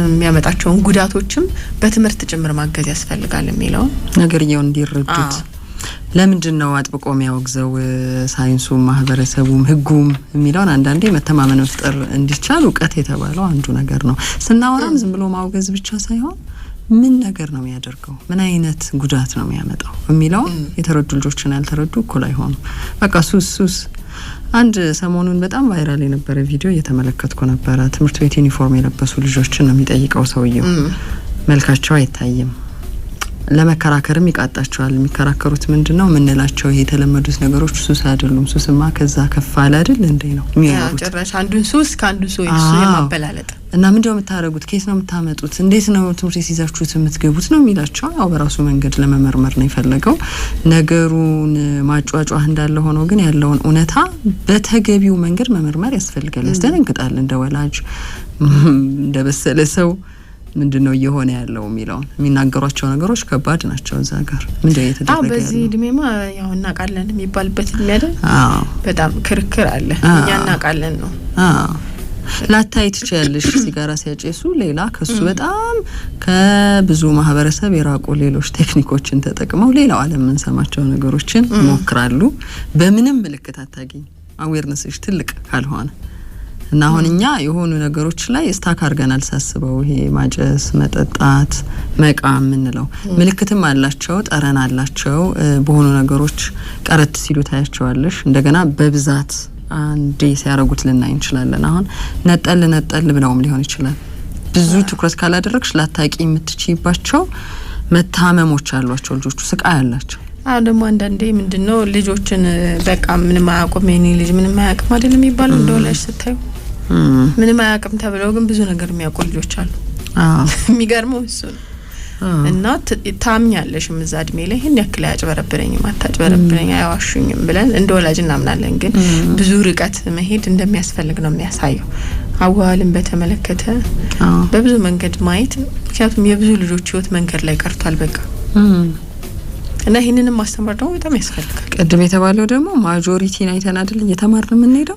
የሚያመጣቸውን ጉዳቶችም በትምህርት ጭምር ማገዝ ያስፈልጋል የሚለው ነገርየው እንዲረዱት። ለምንድነው አጥብቆ የሚያወግዘው ሳይንሱም ማህበረሰቡም ህጉም የሚለውን አንዳንዴ መተማመን መፍጠር እንዲቻል እውቀት የተባለው አንዱ ነገር ነው። ስናወራም ዝም ብሎ ማውገዝ ብቻ ሳይሆን ምን ነገር ነው የሚያደርገው፣ ምን አይነት ጉዳት ነው የሚያመጣው የሚለው የተረዱ ልጆችን ያልተረዱ እኩል አይሆኑ። በቃ ሱስ አንድ ሰሞኑን በጣም ቫይራል የነበረ ቪዲዮ እየተመለከትኩ ነበረ። ትምህርት ቤት ዩኒፎርም የለበሱ ልጆችን ነው የሚጠይቀው ሰውየው። መልካቸው አይታይም። ለመከራከርም ይቃጣቸዋል። የሚከራከሩት ምንድነው ምንላቸው ይሄ የተለመዱት ነገሮች ሱስ አይደሉም፣ ሱስማ ከዛ ከፍ አለ አይደል እንዴ ነው የሚያወሩት። ጭራሽ አንዱን ሱስ ከአንዱ ሱስ የማበላለጥ እና ምንድነው የምታረጉት፣ ኬስ ነው የምታመጡት፣ እንዴት ነው ትምህርት ቤት ይዛችሁት የምትገቡት ነው የሚላቸው። ያው በራሱ መንገድ ለመመርመር ነው የፈለገው። ነገሩን ማጫጫህ እንዳለ ሆኖ ግን ያለውን እውነታ በተገቢው መንገድ መመርመር ያስፈልጋል። ያስደነግጣል። እንደ ወላጅ እንደ በሰለ ሰው ምንድነው እየሆነ ያለው የሚለው የሚናገሯቸው ነገሮች ከባድ ናቸው። እዛ ጋር ምንድነው እየተደረገ ያለው? በዚህ እድሜማ ያው እናቃለን የሚባልበት እድሜ አይደል? በጣም ክርክር አለ። እኛ እናቃለን ነው። ላታይ ትችያለሽ። ሲጋራ ሲያጨሱ ሌላ ከሱ በጣም ከብዙ ማህበረሰብ የራቁ ሌሎች ቴክኒኮችን ተጠቅመው ሌላው ዓለም የምንሰማቸው ነገሮችን ይሞክራሉ። በምንም ምልክት አታገኝ አዌርነስሽ ትልቅ ካልሆነ እና አሁን እኛ የሆኑ ነገሮች ላይ ስታክ አድርገናል ሳስበው። ይሄ ማጨስ፣ መጠጣት፣ መቃም ምንለው ምልክትም አላቸው፣ ጠረን አላቸው። በሆኑ ነገሮች ቀረት ሲሉ ታያቸዋለሽ። እንደገና በብዛት አንዴ ሲያረጉት ልናይ እንችላለን። አሁን ነጠል ብለውም ሊሆን ይችላል። ብዙ ትኩረት ካላደረግሽ ላታቂ የምትችይባቸው መታመሞች አሏቸው ልጆቹ፣ ስቃይ አላቸው። ደግሞ አንዳንዴ ምንድነው ልጆችን በቃ ምንም አያውቁም የኔ ልጅ ምንም አያውቅም አይደለም የሚባለው። እንደወላጅ ስታዩ ምንም አያውቅም ተብለው ግን ብዙ ነገር የሚያውቁ ልጆች አሉ። የሚገርመው እሱ ነው። እና ታምኛለሽ እዛ እድሜ ላይ ይሄን ያክል አያጭበረብረኝም አታጭበረብረኝ አያዋሹኝም ብለን እንደወላጅ እናምናለን። ግን ብዙ ርቀት መሄድ እንደሚያስፈልግ ነው የሚያሳየው። አዋልን በተመለከተ በብዙ መንገድ ማየት፣ ምክንያቱም የብዙ ልጆች ህይወት መንገድ ላይ ቀርቷል በቃ። እና ይሄንንም ማስተማር ደግሞ በጣም ያስፈልጋል። ቀድም የተባለው ደግሞ ማጆሪቲን አይተን አይደል እየተማርን የምንሄደው።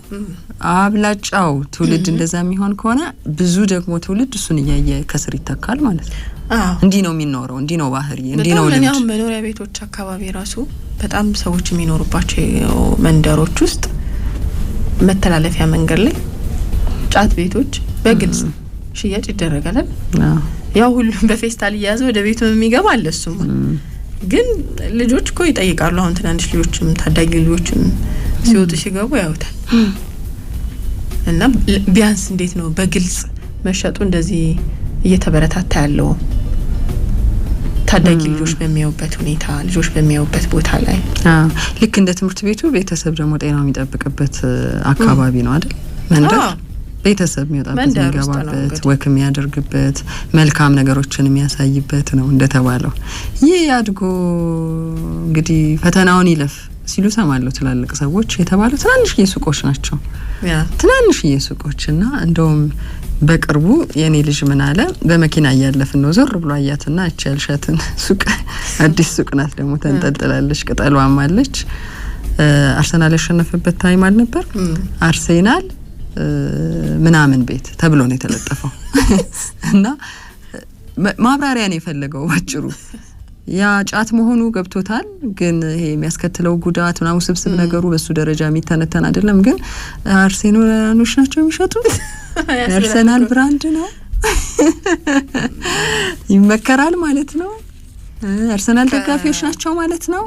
አብላጫው ትውልድ እንደዛ የሚሆን ከሆነ ብዙ ደግሞ ትውልድ እሱን እያየ ከስር ይተካል ማለት ነው። እንዲህ ነው የሚኖረው፣ እንዲህ ነው ባህሪ፣ እንዲህ ነው ልምድ። አሁን መኖሪያ ቤቶች አካባቢ ራሱ በጣም ሰዎች የሚኖሩባቸው መንደሮች ውስጥ መተላለፊያ መንገድ ላይ ጫት ቤቶች በግልጽ ሽያጭ ይደረጋል። ያው ሁሉም በፌስታል እያያዘ ወደ ቤቱ የሚገባ አለ። እሱማ ግን ልጆች እኮ ይጠይቃሉ። አሁን ትናንሽ ልጆችም ታዳጊ ልጆችም ሲወጡ ሲገቡ ያዩታል። እና ቢያንስ እንዴት ነው በግልጽ መሸጡ እንደዚህ እየተበረታታ ያለው ታዳጊ ልጆች በሚያዩበት ሁኔታ፣ ልጆች በሚያዩበት ቦታ ላይ ልክ እንደ ትምህርት ቤቱ ቤተሰብ ደግሞ ጤናው የሚጠብቅበት አካባቢ ነው አይደል? መንደር ቤተሰብ የሚወጣበት የሚገባበት ወክ የሚያደርግበት መልካም ነገሮችን የሚያሳይበት ነው እንደተባለው። ይህ አድጎ እንግዲህ ፈተናውን ይለፍ ሲሉ ሰማለሁ። ትላልቅ ሰዎች የተባሉ ትናንሽ የሱቆች ናቸው ትናንሽ የሱቆችና እንደውም በቅርቡ የኔ ልጅ ምን አለ በመኪና እያለፍን ነው ዞር ብሎ አያትና እቺ ያልሻትን ሱቅ አዲስ ሱቅ ናት ደግሞ ተንጠልጥላለች ቅጠሏም አለች አርሰናል ያሸነፈበት ታይም አልነበር አርሴናል ምናምን ቤት ተብሎ ነው የተለጠፈው እና ማብራሪያ ነው የፈለገው ባጭሩ ያ ጫት መሆኑ ገብቶታል ግን ይሄ የሚያስከትለው ጉዳት እና ውስብስብ ነገሩ በሱ ደረጃ የሚተነተን አይደለም ግን አርሴናሎች ናቸው የሚሸጡት አርሰናል ብራንድ ነው ይመከራል ማለት ነው አርሰናል ደጋፊዎች ናቸው ማለት ነው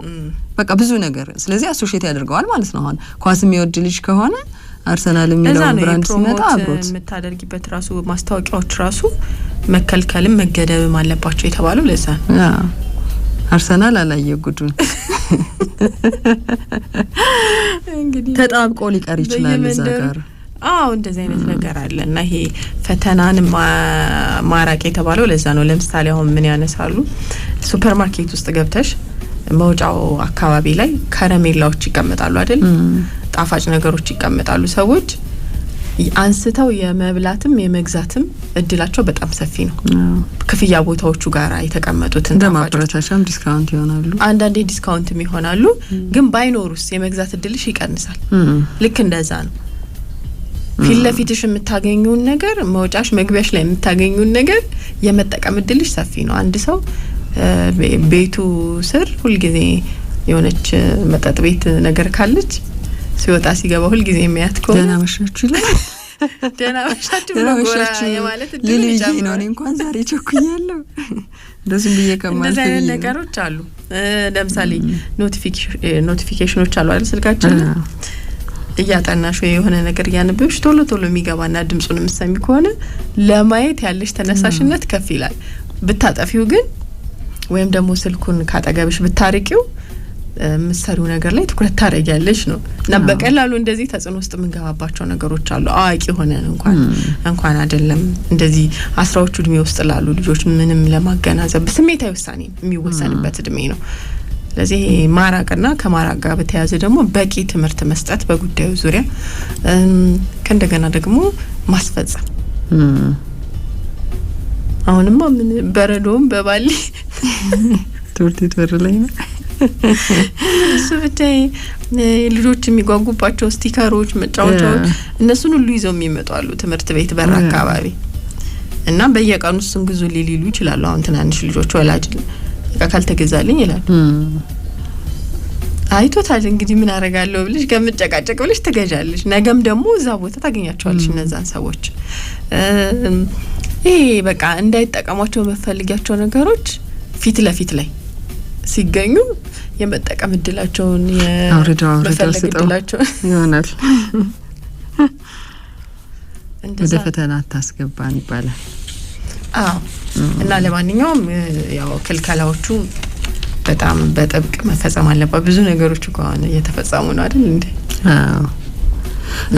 በቃ ብዙ ነገር ስለዚህ አሶሺየት ያደርገዋል ማለት ነው አሁን ኳስ የሚወድ ልጅ ከሆነ አርሰናል የሚለው ብራንድ ሲመጣ አብሮት የምታደርጊበት ራሱ ማስታወቂያዎች ራሱ መከልከልም መገደብም አለባቸው የተባለው ለዛ አርሰናል አላየ ጉዱን እንግዲህ ተጣብቆ ሊቀር ይችላል እዛ ጋር እንደዚህ አይነት ነገር አለ እና ይሄ ፈተናን ማራቅ የተባለው ለዛ ነው ለምሳሌ አሁን ምን ያነሳሉ ሱፐርማርኬት ውስጥ ገብተሽ መውጫው አካባቢ ላይ ከረሜላዎች ይቀመጣሉ አይደል ጣፋጭ ነገሮች ይቀመጣሉ ሰዎች አንስተው የመብላትም የመግዛትም እድላቸው በጣም ሰፊ ነው ክፍያ ቦታዎቹ ጋር የተቀመጡትን እንደማብራታቻም ዲስካውንት ይሆናሉ አንዳንዴ ዲስካውንትም ይሆናሉ ግን ባይኖሩስ የመግዛት እድልሽ ይቀንሳል ልክ እንደዛ ነው ፊት ለፊትሽ የምታገኙን ነገር መውጫሽ መግቢያሽ ላይ የምታገኙን ነገር የመጠቀም እድልሽ ሰፊ ነው አንድ ሰው ቤቱ ስር ሁሉ ጊዜ የሆነች መጠጥ ቤት ነገር ካለች ሲወጣ ሲገባ ሁሉ ጊዜ የሚያት ከሆነ ደህና መሻችሁ ይላል ደህና መሻችሁ ብሎ ጎራ የማለት እድል ይጨምራል ነው እንኳን ዛሬ ቸኩያለሁ እንደዚህ ብዬ ከማለት እንደዚህ ነገሮች አሉ ለምሳሌ ኖቲፊኬሽኖች አሉ አይደል ስልካችን እያጠናሽ የሆነ ነገር ያነበብሽ ቶሎ ቶሎ የሚገባና ድምጹን የምትሰሚ ከሆነ ለማየት ያለሽ ተነሳሽነት ከፍ ይላል ብታጠፊው ግን ወይም ደግሞ ስልኩን ካጠገብሽ ብታርቂው ምሳሌው ነገር ላይ ትኩረት ታረጋለሽ ነው እና በቀላሉ እንደዚህ ተጽዕኖ ውስጥ ምንገባባቸው ነገሮች አሉ አዋቂ ሆነን እንኳን አይደለም እንደዚህ 10ዎቹ እድሜ ውስጥ ላሉ ልጆች ምንም ለማገናዘብ ስሜታዊ ውሳኔ የሚወሰንበት እድሜ ነው ስለዚህ ማራቅና ከማራቅ ጋር በተያያዘ ደግሞ በቂ ትምህርት መስጠት በጉዳዩ ዙሪያ ከእንደገና ደግሞ ማስፈጸም አሁንማ ምን በረዶም በባሊ ትውልት በር ላይ ነው እሱ ብቻ ልጆች የሚጓጉባቸው ስቲከሮች መጫወቻዎች እነሱን ሁሉ ይዘው የሚመጣሉ ትምህርት ቤት በር አካባቢ እና በየቀኑ እሱን ግዙ ሊሉ ይችላሉ አሁን ትናንሽ ልጆች ወላጅ ካልተገዛልኝ ይላል አይቶታል እንግዲህ ምን አረጋለሁ ብለሽ ገምጨቃጨቅ ብለሽ ትገዣለሽ ነገም ደግሞ እዛ ቦታ ታገኛቸዋለሽ እነዛን ሰዎች ይሄ በቃ እንዳይጠቀሟቸው መፈልጊያቸው ነገሮች ፊት ለፊት ላይ ሲገኙ የመጠቀም እድላቸውን የመፈለግ እድላቸውን ይሆናል ወደ ፈተና ታስገባን ይባላል እና ለማንኛውም ያው ክልከላዎቹ በጣም በጥብቅ መፈጸም አለበት ብዙ ነገሮች እንኳን እየተፈጸሙ ነው አይደል እንዴ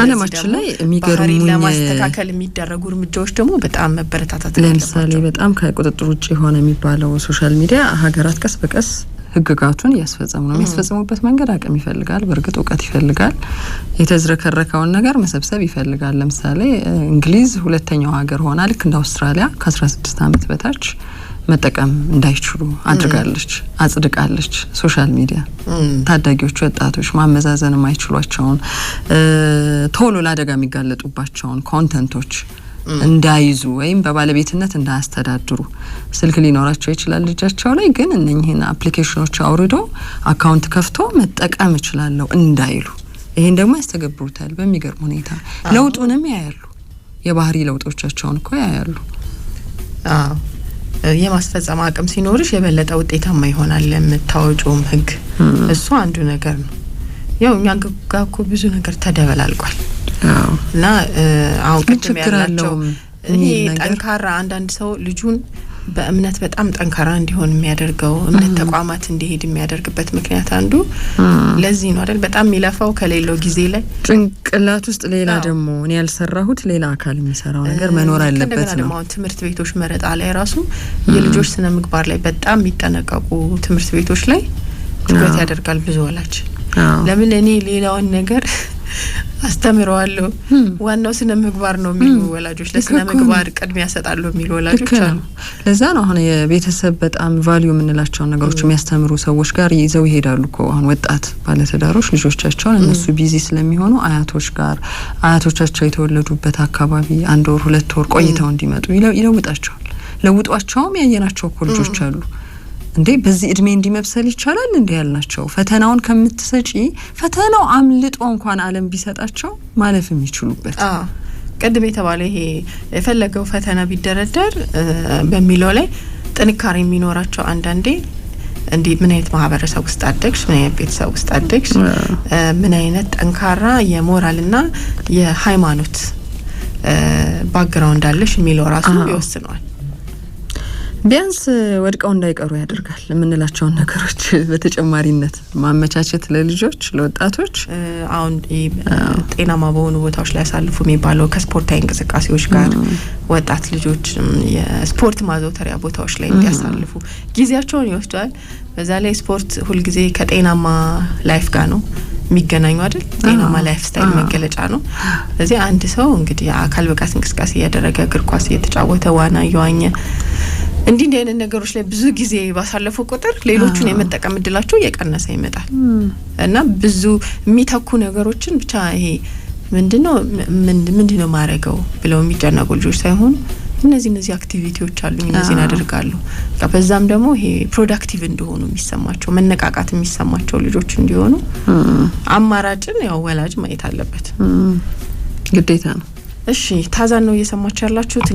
አለማችን ላይ የሚገርሙ ለማስተካከል የሚደረጉ እርምጃዎች ደግሞ በጣም መበረታታት ለምሳሌ በጣም ከቁጥጥር ውጪ ሆነ የሚባለው ሶሻል ሚዲያ ሀገራት ቀስ በቀስ ህግጋቱን ያስፈጸሙ ነው የሚያስፈጽሙበት መንገድ አቅም ይፈልጋል በርግጥ እውቀት ይፈልጋል የተዝረከረከውን ነገር መሰብሰብ ይፈልጋል ለምሳሌ እንግሊዝ ሁለተኛው ሀገር ሆና ልክ እንደ አውስትራሊያ ከ16 አመት በታች መጠቀም እንዳይችሉ አድርጋለች አጽድቃለች ሶሻል ሚዲያ ታዳጊዎች ወጣቶች ማመዛዘን የማይችሏቸውን ቶሎ ለአደጋ የሚጋለጡባቸውን ኮንተንቶች እንዳይዙ ወይም በባለቤትነት እንዳያስተዳድሩ ስልክ ሊኖራቸው ይችላል ልጃቸው ላይ ግን እነኚህን አፕሊኬሽኖች አውርዶ አካውንት ከፍቶ መጠቀም ይችላልው እንዳይሉ ይሄን ደግሞ ያስተገብሩታል በሚገርም ሁኔታ ለውጡንም ያያሉ የባህሪ ለውጦቻቸውን እኮ ያያሉ የማስፈጸም አቅም ሲኖርሽ የበለጠ ውጤታማ ይሆናል ለምታወጪውም ህግ እሱ አንዱ ነገር ነው ያው እኛ ጋር እኮ ብዙ ነገር ተደበላልቋል እና አሁን ቅድም ያላቸው ይሄ ጠንካራ አንዳንድ ሰው ልጁን በእምነት በጣም ጠንካራ እንዲሆን የሚያደርገው እምነት ተቋማት እንዲሄድ የሚያደርግበት ምክንያት አንዱ ለዚህ ነው አይደል በጣም የሚለፋው ከሌለው ጊዜ ላይ ጭንቅላት ውስጥ ሌላ ደግሞ እኔ ያልሰራሁት ሌላ አካል የሚሰራው ነገር መኖር አለበት ነው ደግሞ ትምህርት ቤቶች መረጣ ላይ ራሱ የልጆች ስነ ምግባር ላይ በጣም የሚጠነቀቁ ትምህርት ቤቶች ላይ ትኩረት ያደርጋል ብዙ ወላጅ ለምን እኔ ሌላውን ነገር አስተምረዋለሁ ዋናው ስነ ምግባር ነው የሚሉ ወላጆች ለስነ ምግባር ቅድሚያ ያሰጣሉ የሚሉ ወላጆች አሉ። ለዛ ነው አሁን የቤተሰብ በጣም ቫልዩ የምንላቸው ነገሮች የሚያስተምሩ ሰዎች ጋር ይዘው ይሄዳሉ እኮ አሁን ወጣት ባለትዳሮች ልጆቻቸውን እነሱ ቢዚ ስለሚሆኑ አያቶች ጋር አያቶቻቸው የተወለዱበት አካባቢ 1 ወር 2 ወር ቆይተው እንዲመጡ ይለውጣቸዋል። ለውጧቸውም ያየናቸው እኮ ልጆች አሉ። እንዴ በዚህ እድሜ እንዲመብሰል ይቻላል እንዴ ያልናቸው ፈተናውን ከምትሰጪ ፈተናው አምልጦ እንኳን ዓለም ቢሰጣቸው ማለፍ የሚችሉበት ቀድሜ የተባለ ይሄ የፈለገው ፈተና ቢደረደር በሚለው ላይ ጥንካሬ የሚኖራቸው አንዳንዴ እንዴ ምን አይነት ማህበረሰብ ውስጥ አደግሽ ምን አይነት ቤተሰብ ውስጥ አደግሽ ምን አይነት ጠንካራ የሞራልና የሃይማኖት ባክግራውንድ አለሽ የሚለው ራሱ ይወስነዋል። ቢያንስ ወድቀው እንዳይቀሩ ያደርጋል የምንላቸው ነገሮች በተጨማሪነት ማመቻቸት ለልጆች ለወጣቶች አሁን ጤናማ በሆኑ ቦታዎች ላይ ያሳልፉ የሚባለው ከስፖርታዊ እንቅስቃሴዎች ጋር ወጣት ልጆች የስፖርት ማዘውተሪያ ቦታዎች ላይ እንዲያሳልፉ ጊዜያቸውን ይወስዳል። በዛ ላይ ስፖርት ሁልጊዜ ከጤናማ ላይፍ ጋር ነው የሚገናኙ አይደል? ጤናማ ላይፍ ስታይል መገለጫ ነው። ስለዚህ አንድ ሰው እንግዲህ አካል ብቃት እንቅስቃሴ ያደረገ እግር ኳስ እየተጫወተ ዋና እየዋኘ እንዲህ አይነት ነገሮች ላይ ብዙ ጊዜ ባሳለፉ ቁጥር ሌሎቹን የመጠቀም እድላቸው እየቀነሰ ይመጣል እና ብዙ የሚተኩ ነገሮችን ብቻ ይሄ ምንድነው ማረገው ብለው የሚጨነቁ ልጆች ሳይሆኑ እነዚህ አክቲቪቲዎች አሉ እነዚህን አድርጋሉ በዛም ደግሞ ይሄ ፕሮዳክቲቭ እንደሆኑ የሚሰማቸው መነቃቃት የሚሰማቸው ልጆች እንዲሆኑ አማራጭን ያው ወላጅ ማየት አለበት ግዴታ ነው። እሺ ታዛን ነው እየሰማችሁ ያላችሁት።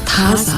ታዛ